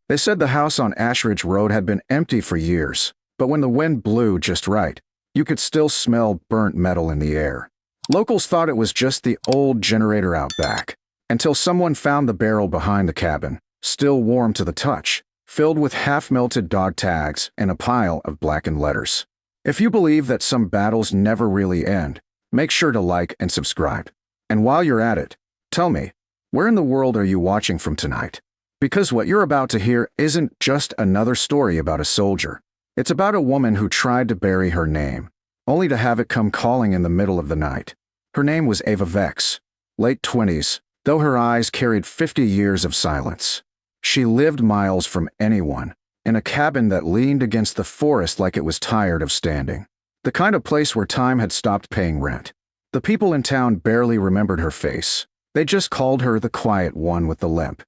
They said the house on Ashridge Road had been empty for years, but when the wind blew just right, you could still smell burnt metal in the air. Locals thought it was just the old generator out back, until someone found the barrel behind the cabin, still warm to the touch, filled with half-melted dog tags and a pile of blackened letters. If you believe that some battles never really end, make sure to like and subscribe. And while you're at it, tell me, where in the world are you watching from tonight? Because what you're about to hear isn't just another story about a soldier. It's about a woman who tried to bury her name, only to have it come calling in the middle of the night. Her name was Ava Vex, late 20s, though her eyes carried 50 years of silence. She lived miles from anyone, in a cabin that leaned against the forest like it was tired of standing. The kind of place where time had stopped paying rent. The people in town barely remembered her face. They just called her the quiet one with the limp.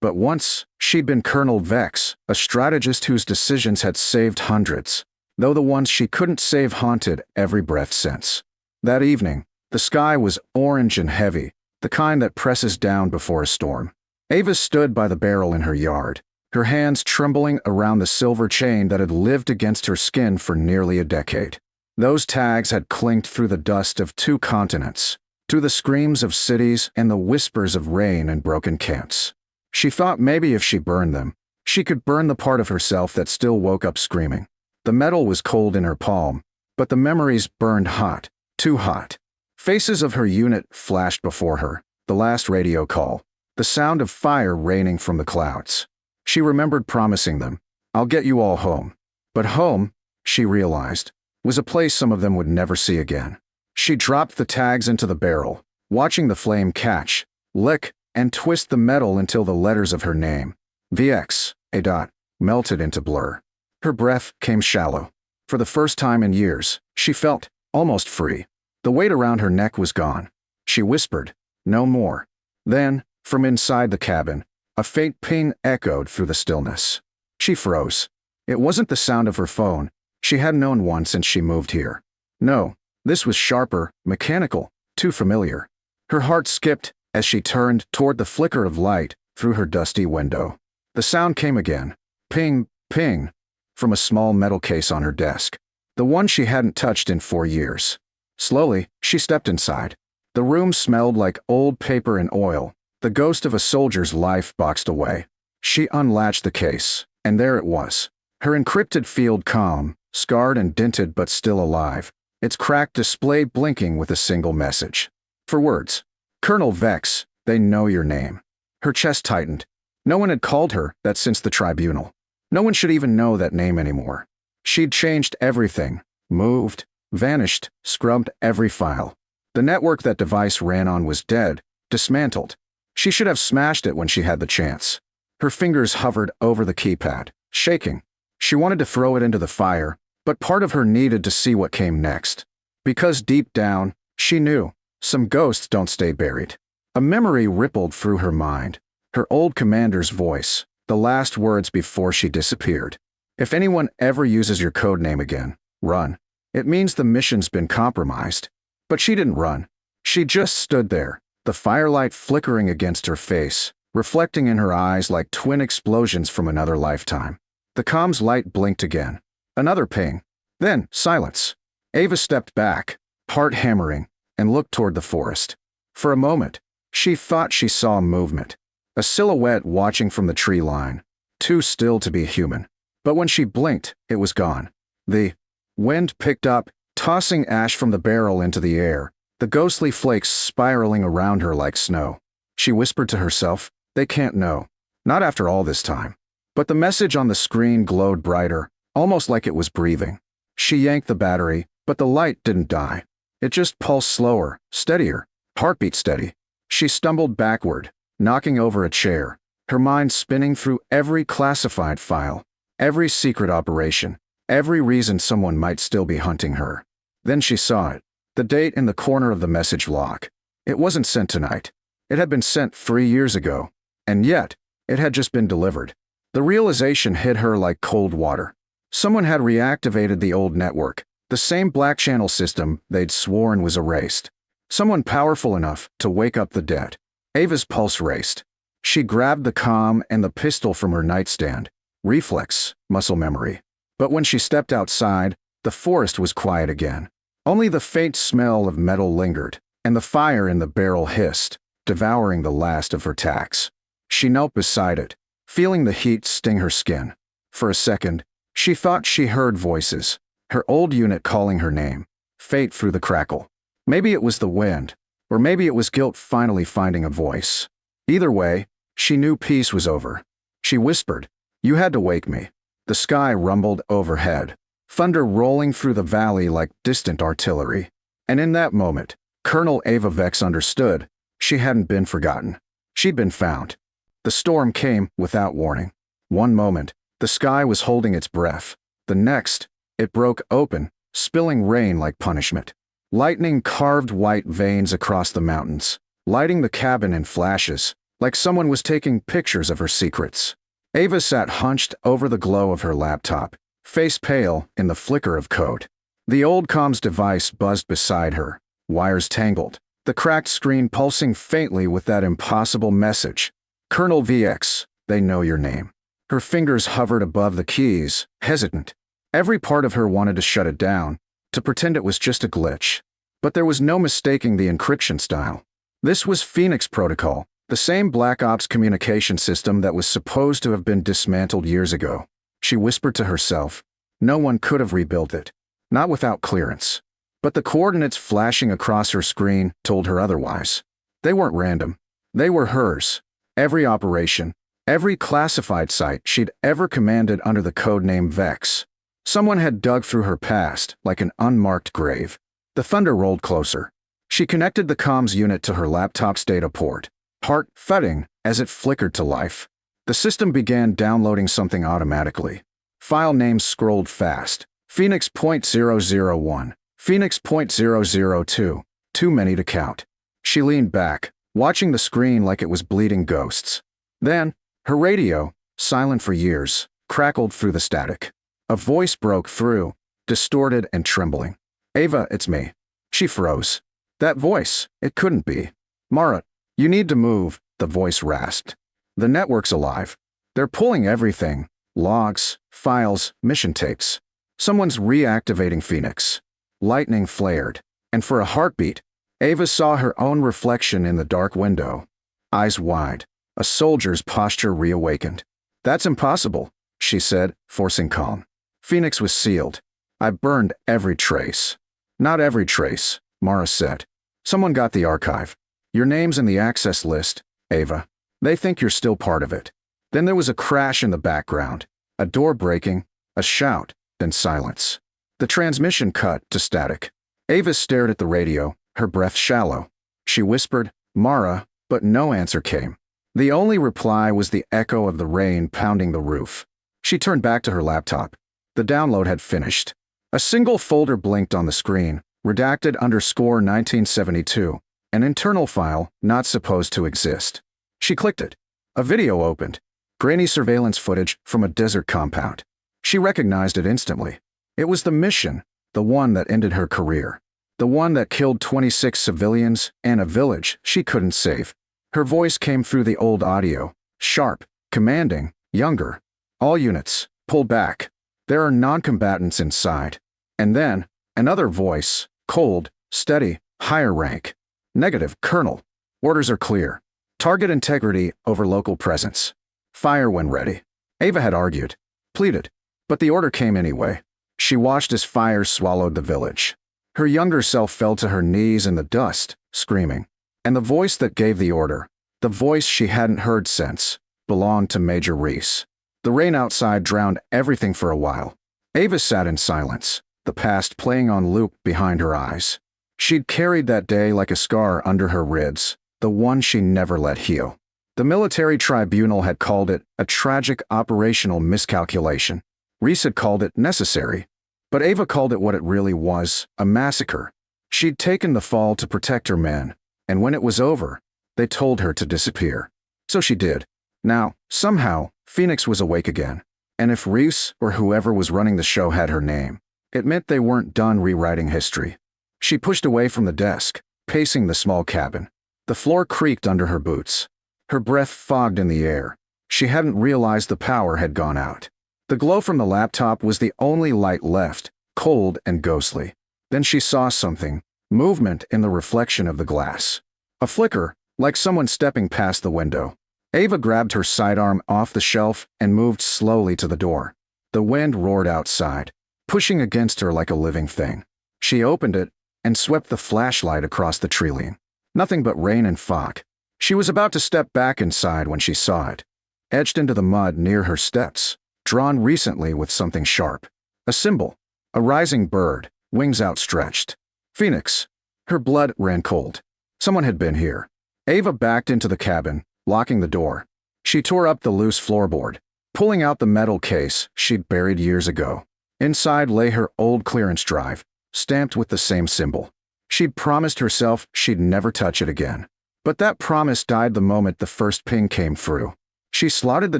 But once, she'd been Colonel Vex, a strategist whose decisions had saved hundreds, though the ones she couldn't save haunted every breath since. That evening, the sky was orange and heavy, the kind that presses down before a storm. Ava stood by the barrel in her yard, her hands trembling around the silver chain that had lived against her skin for nearly a decade. Those tags had clinked through the dust of 2 continents, through the screams of cities and the whispers of rain and broken camps. She thought maybe if she burned them, she could burn the part of herself that still woke up screaming. The metal was cold in her palm, but the memories burned hot, too hot. Faces of her unit flashed before her, the last radio call, the sound of fire raining from the clouds. She remembered promising them, "I'll get you all home." But home, she realized, was a place some of them would never see again. She dropped the tags into the barrel, watching the flame catch, lick, and twist the metal until the letters of her name, VX, a dot, melted into blur. Her breath came shallow. For the first time in years, she felt almost free. The weight around her neck was gone. She whispered, "No more." Then, from inside the cabin, a faint ping echoed through the stillness. She froze. It wasn't the sound of her phone. She hadn't known one since she moved here. No, this was sharper, mechanical, too familiar. Her heart skipped as she turned toward the flicker of light through her dusty window. The sound came again. Ping, ping, from a small metal case on her desk, the one she hadn't touched in 4 years. Slowly, she stepped inside. The room smelled like old paper and oil, the ghost of a soldier's life boxed away. She unlatched the case, and there it was. Her encrypted field calm, scarred and dented but still alive, its cracked display blinking with a single message. 4 words. "Colonel Vex, they know your name." Her chest tightened. No one had called her that since the tribunal. No one should even know that name anymore. She'd changed everything, moved, vanished, scrubbed every file. The network that device ran on was dead, dismantled. She should have smashed it when she had the chance. Her fingers hovered over the keypad, shaking. She wanted to throw it into the fire, but part of her needed to see what came next. Because deep down, she knew, some ghosts don't stay buried. A memory rippled through her mind. Her old commander's voice, the last words before she disappeared. "If anyone ever uses your code name again, run. It means the mission's been compromised." But she didn't run. She just stood there, the firelight flickering against her face, reflecting in her eyes like twin explosions from another lifetime. The comms light blinked again. Another ping. Then silence. Ava stepped back, heart hammering, and looked toward the forest. For a moment, she thought she saw movement. A silhouette watching from the tree line, too still to be human. But when she blinked, it was gone. The wind picked up, tossing ash from the barrel into the air, the ghostly flakes spiraling around her like snow. She whispered to herself, "They can't know. Not after all this time." But the message on the screen glowed brighter, almost like it was breathing. She yanked the battery, but the light didn't die. It just pulsed slower, steadier, heartbeat steady. She stumbled backward, knocking over a chair, her mind spinning through every classified file, every secret operation, every reason someone might still be hunting her. Then she saw it, the date in the corner of the message log. It wasn't sent tonight. It had been sent 3 years ago, and yet, it had just been delivered. The realization hit her like cold water. Someone had reactivated the old network, the same black channel system they'd sworn was erased. Someone powerful enough to wake up the dead. Ava's pulse raced. She grabbed the comm and the pistol from her nightstand. Reflex, muscle memory. But when she stepped outside, the forest was quiet again. Only the faint smell of metal lingered, and the fire in the barrel hissed, devouring the last of her tacks. She knelt beside it, feeling the heat sting her skin. For a second, she thought she heard voices, her old unit calling her name, faint through the crackle. Maybe it was the wind, or maybe it was guilt finally finding a voice. Either way, she knew peace was over. She whispered, "You had to wake me." The sky rumbled overhead, thunder rolling through the valley like distant artillery. And in that moment, Colonel Ava Vex understood she hadn't been forgotten. She'd been found. The storm came without warning. One moment, the sky was holding its breath. The next, it broke open, spilling rain like punishment. Lightning carved white veins across the mountains, lighting the cabin in flashes, like someone was taking pictures of her secrets. Ava sat hunched over the glow of her laptop, face pale in the flicker of code. The old comms device buzzed beside her, wires tangled, the cracked screen pulsing faintly with that impossible message. "Colonel VX, they know your name." Her fingers hovered above the keys, hesitant. Every part of her wanted to shut it down, to pretend it was just a glitch. But there was no mistaking the encryption style. This was Phoenix Protocol, the same Black Ops communication system that was supposed to have been dismantled years ago. She whispered to herself, no one could have rebuilt it, not without clearance. But the coordinates flashing across her screen told her otherwise. They weren't random. They were hers. Every operation, every classified site she'd ever commanded under the codename Vex. Someone had dug through her past like an unmarked grave. The thunder rolled closer. She connected the comms unit to her laptop's data port, heart thudding as it flickered to life. The system began downloading something automatically. File names scrolled fast. Phoenix.001, Phoenix.002, too many to count. She leaned back, watching the screen like it was bleeding ghosts. Then, her radio, silent for years, crackled through the static. A voice broke through, distorted and trembling. "Ava, it's me." She froze. That voice, it couldn't be. "Mara, you need to move," the voice rasped. "The network's alive. They're pulling everything. Logs, files, mission tapes. Someone's reactivating Phoenix." Lightning flared, and for a heartbeat, Ava saw her own reflection in the dark window. Eyes wide, a soldier's posture reawakened. "That's impossible," she said, forcing calm. "Phoenix was sealed. I burned every trace." "Not every trace," Mara said. "Someone got the archive. Your name's in the access list, Ava. They think you're still part of it." Then there was a crash in the background, a door breaking, a shout, then silence. The transmission cut to static. Ava stared at the radio, her breath shallow. She whispered, "Mara," but no answer came. The only reply was the echo of the rain pounding the roof. She turned back to her laptop. The download had finished. A single folder blinked on the screen, redacted _1972, an internal file not supposed to exist. She clicked it. A video opened. Grainy surveillance footage from a desert compound. She recognized it instantly. It was the mission, the one that ended her career. The one that killed 26 civilians and a village she couldn't save. Her voice came through the old audio, sharp, commanding, younger. "All units, pull back. There are non-combatants inside." And then, another voice, cold, steady, higher rank. "Negative, Colonel. Orders are clear. Target integrity over local presence. Fire when ready." Ava had argued, pleaded, but the order came anyway. She watched as fire swallowed the village. Her younger self fell to her knees in the dust, screaming. And the voice that gave the order, the voice she hadn't heard since, belonged to Major Reese. The rain outside drowned everything for a while. Ava sat in silence, the past playing on loop behind her eyes. She'd carried that day like a scar under her ribs, the one she never let heal. The military tribunal had called it a tragic operational miscalculation. Reese had called it necessary. But Ava called it what it really was, a massacre. She'd taken the fall to protect her men, and when it was over, they told her to disappear. So she did. Now, somehow, Phoenix was awake again. And if Reese or whoever was running the show had her name, it meant they weren't done rewriting history. She pushed away from the desk, pacing the small cabin. The floor creaked under her boots. Her breath fogged in the air. She hadn't realized the power had gone out. The glow from the laptop was the only light left, cold and ghostly. Then she saw something, movement in the reflection of the glass. A flicker, like someone stepping past the window. Ava grabbed her sidearm off the shelf and moved slowly to the door. The wind roared outside, pushing against her like a living thing. She opened it and swept the flashlight across the treeline. Nothing but rain and fog. She was about to step back inside when she saw it. Etched into the mud near her steps, drawn recently with something sharp. A symbol. A rising bird, wings outstretched. Phoenix. Her blood ran cold. Someone had been here. Ava backed into the cabin, locking the door. She tore up the loose floorboard, pulling out the metal case she'd buried years ago. Inside lay her old clearance drive, stamped with the same symbol. She'd promised herself she'd never touch it again. But that promise died the moment the first ping came through. She slotted the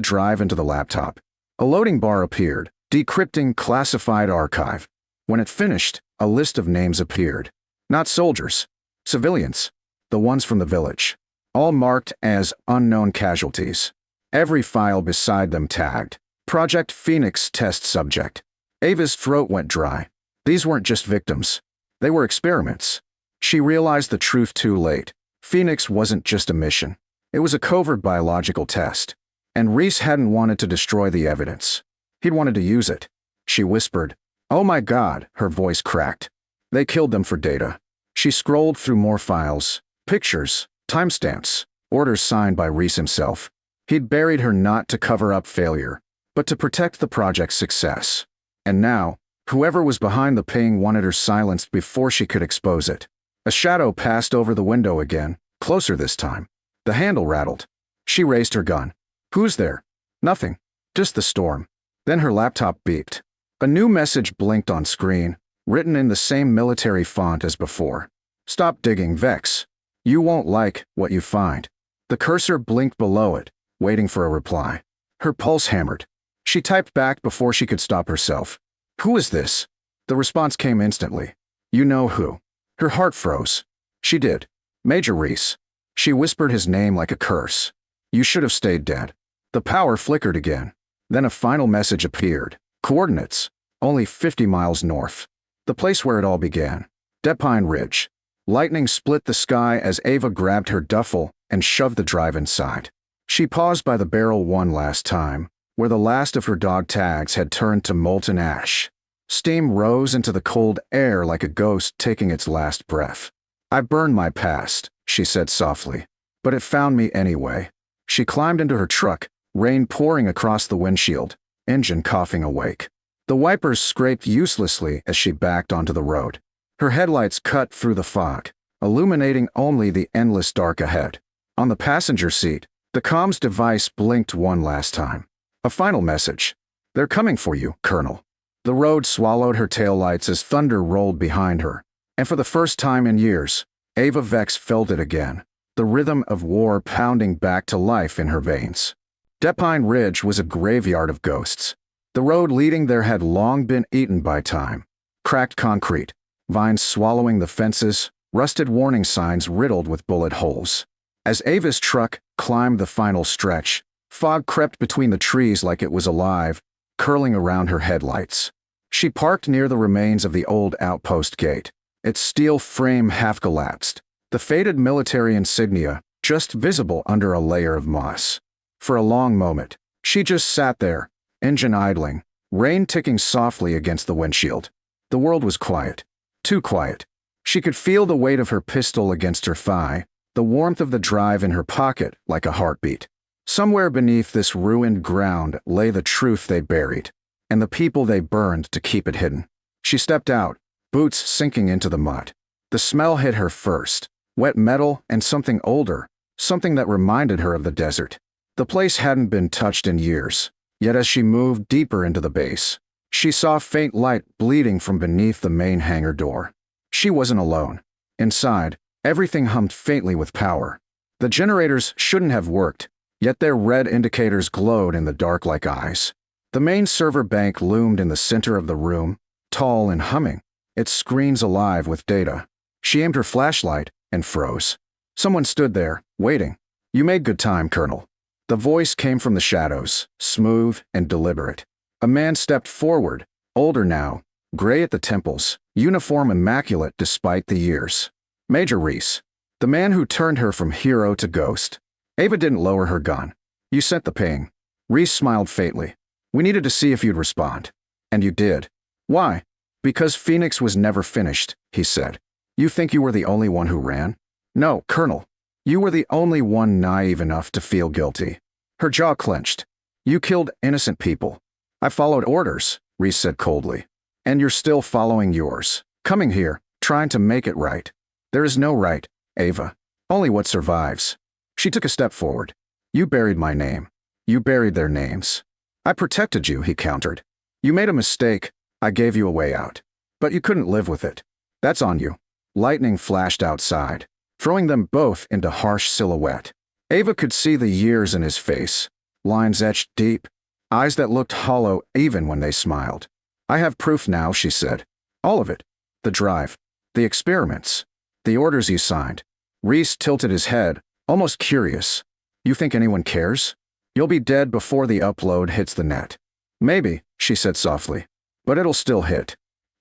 drive into the laptop. A loading bar appeared, decrypting classified archive. When it finished, a list of names appeared. Not soldiers. Civilians. The ones from the village. All marked as unknown casualties. Every file beside them tagged. Project Phoenix test subject. Ava's throat went dry. These weren't just victims. They were experiments. She realized the truth too late. Phoenix wasn't just a mission. It was a covert biological test. And Reese hadn't wanted to destroy the evidence. He'd wanted to use it. She whispered, "Oh my God," her voice cracked. They killed them for data. She scrolled through more files, pictures, timestamps, orders signed by Reese himself. He'd buried her not to cover up failure, but to protect the project's success. And now, whoever was behind the ping wanted her silenced before she could expose it. A shadow passed over the window again, closer this time. The handle rattled. She raised her gun. "Who's there?" "Nothing. Just the storm." Then her laptop beeped. A new message blinked on screen, written in the same military font as before. "Stop digging, Vex. You won't like what you find." The cursor blinked below it, waiting for a reply. Her pulse hammered. She typed back before she could stop herself. "Who is this?" The response came instantly. "You know who." Her heart froze. She did. Major Reese. She whispered his name like a curse. "You should have stayed dead." The power flickered again. Then a final message appeared. Coordinates. Only 50 miles north. The place where it all began. Depine Ridge. Lightning split the sky as Ava grabbed her duffel and shoved the drive inside. She paused by the barrel one last time, where the last of her dog tags had turned to molten ash. Steam rose into the cold air like a ghost taking its last breath. "I burned my past," she said softly. "But it found me anyway." She climbed into her truck, rain pouring across the windshield, engine coughing awake. The wipers scraped uselessly as she backed onto the road. Her headlights cut through the fog, illuminating only the endless dark ahead. On the passenger seat, the comms device blinked one last time. A final message. "They're coming for you, Colonel." The road swallowed her taillights as thunder rolled behind her. And for the first time in years, Ava Vex felt it again. The rhythm of war pounding back to life in her veins. Depine Ridge was a graveyard of ghosts. The road leading there had long been eaten by time. Cracked concrete, vines swallowing the fences, rusted warning signs riddled with bullet holes. As Ava's truck climbed the final stretch, fog crept between the trees like it was alive, curling around her headlights. She parked near the remains of the old outpost gate, its steel frame half collapsed, the faded military insignia just visible under a layer of moss. For a long moment, she just sat there, engine idling, rain ticking softly against the windshield. The world was quiet. Too quiet. She could feel the weight of her pistol against her thigh, the warmth of the drive in her pocket like a heartbeat. Somewhere beneath this ruined ground lay the truth they buried, and the people they burned to keep it hidden. She stepped out, boots sinking into the mud. The smell hit her first, wet metal and something older, something that reminded her of the desert. The place hadn't been touched in years, yet as she moved deeper into the base, she saw faint light bleeding from beneath the main hangar door. She wasn't alone. Inside, everything hummed faintly with power. The generators shouldn't have worked, yet their red indicators glowed in the dark like eyes. The main server bank loomed in the center of the room, tall and humming, its screens alive with data. She aimed her flashlight and froze. Someone stood there, waiting. You made good time, Colonel. The voice came from the shadows, smooth and deliberate. A man stepped forward, older now, gray at the temples, uniform immaculate despite the years. Major Reese, the man who turned her from hero to ghost. Ava didn't lower her gun. You sent the ping. Reese smiled faintly. We needed to see if you'd respond. And you did. Why? Because Phoenix was never finished, he said. You think you were the only one who ran? No, Colonel. You were the only one naive enough to feel guilty. Her jaw clenched. You killed innocent people. I followed orders, Reese said coldly. And you're still following yours. Coming here, trying to make it right. There is no right, Ava. Only what survives. She took a step forward. You buried my name. You buried their names. I protected you, he countered. You made a mistake. I gave you a way out. But you couldn't live with it. That's on you. Lightning flashed outside, throwing them both into harsh silhouette. Ava could see the years in his face, lines etched deep, eyes that looked hollow even when they smiled. I have proof now, she said. All of it. The drive. The experiments. The orders you signed. Reese tilted his head, almost curious. You think anyone cares? You'll be dead before the upload hits the net. Maybe, she said softly. But it'll still hit.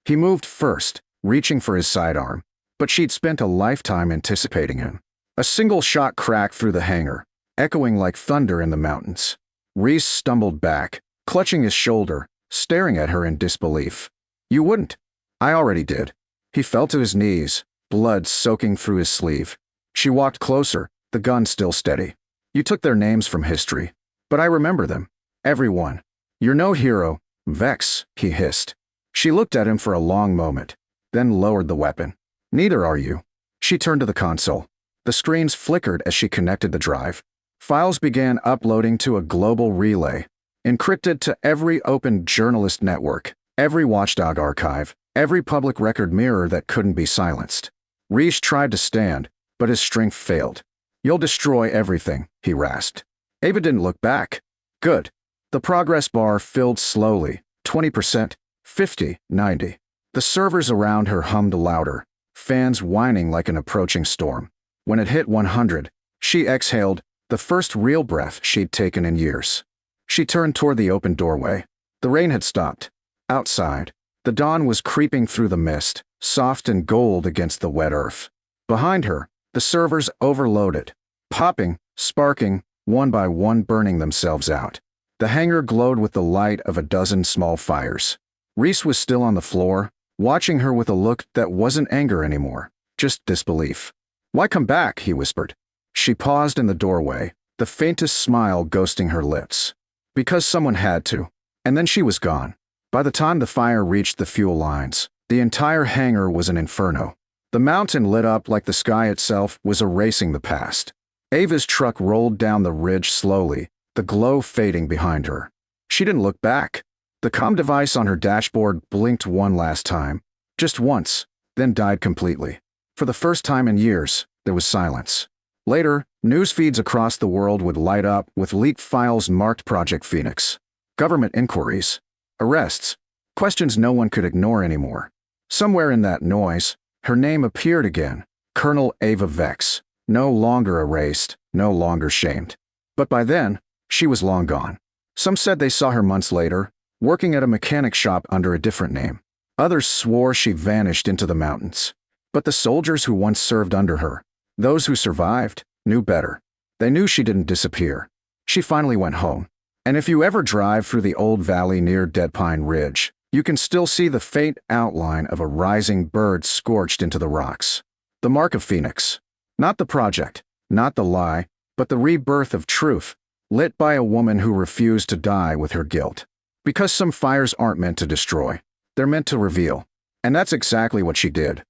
He moved first, reaching for his sidearm, but she'd spent a lifetime anticipating him. A single shot cracked through the hangar, echoing like thunder in the mountains. Reese stumbled back, clutching his shoulder, staring at her in disbelief. You wouldn't. I already did. He fell to his knees, blood soaking through his sleeve. She walked closer, the gun still steady. You took their names from history, but I remember them. Everyone. You're no hero, Vex, he hissed. She looked at him for a long moment, then lowered the weapon. Neither are you. She turned to the console. The screens flickered as she connected the drive. Files began uploading to a global relay, encrypted to every open journalist network, every watchdog archive, every public record mirror that couldn't be silenced. Reese tried to stand, but his strength failed. You'll destroy everything, he rasped. Ava didn't look back. Good. The progress bar filled slowly, 20%, 50, 90. The servers around her hummed louder, fans whining like an approaching storm. When it hit 100, she exhaled, the first real breath she'd taken in years. She turned toward the open doorway. The rain had stopped. Outside, the dawn was creeping through the mist, soft and gold against the wet earth. Behind her, the servers overloaded, popping, sparking, one by one burning themselves out. The hangar glowed with the light of a dozen small fires. Reese was still on the floor, watching her with a look that wasn't anger anymore, just disbelief. Why come back? He whispered. She paused in the doorway, the faintest smile ghosting her lips. Because someone had to. And then she was gone. By the time the fire reached the fuel lines, the entire hangar was an inferno. The mountain lit up like the sky itself was erasing the past. Ava's truck rolled down the ridge slowly, the glow fading behind her. She didn't look back. The comm device on her dashboard blinked one last time, just once, then died completely. For the first time in years, there was silence. Later, news feeds across the world would light up with leaked files marked Project Phoenix. Government inquiries. Arrests. Questions no one could ignore anymore. Somewhere in that noise, her name appeared again. Colonel Ava Vex. No longer erased, no longer shamed. But by then, she was long gone. Some said they saw her months later, working at a mechanic shop under a different name. Others swore she vanished into the mountains. But the soldiers who once served under her, those who survived, knew better. They knew she didn't disappear. She finally went home. And if you ever drive through the old valley near Dead Pine Ridge, you can still see the faint outline of a rising bird scorched into the rocks. The mark of Phoenix. Not the project, not the lie, but the rebirth of truth, lit by a woman who refused to die with her guilt. Because some fires aren't meant to destroy. They're meant to reveal. And that's exactly what she did.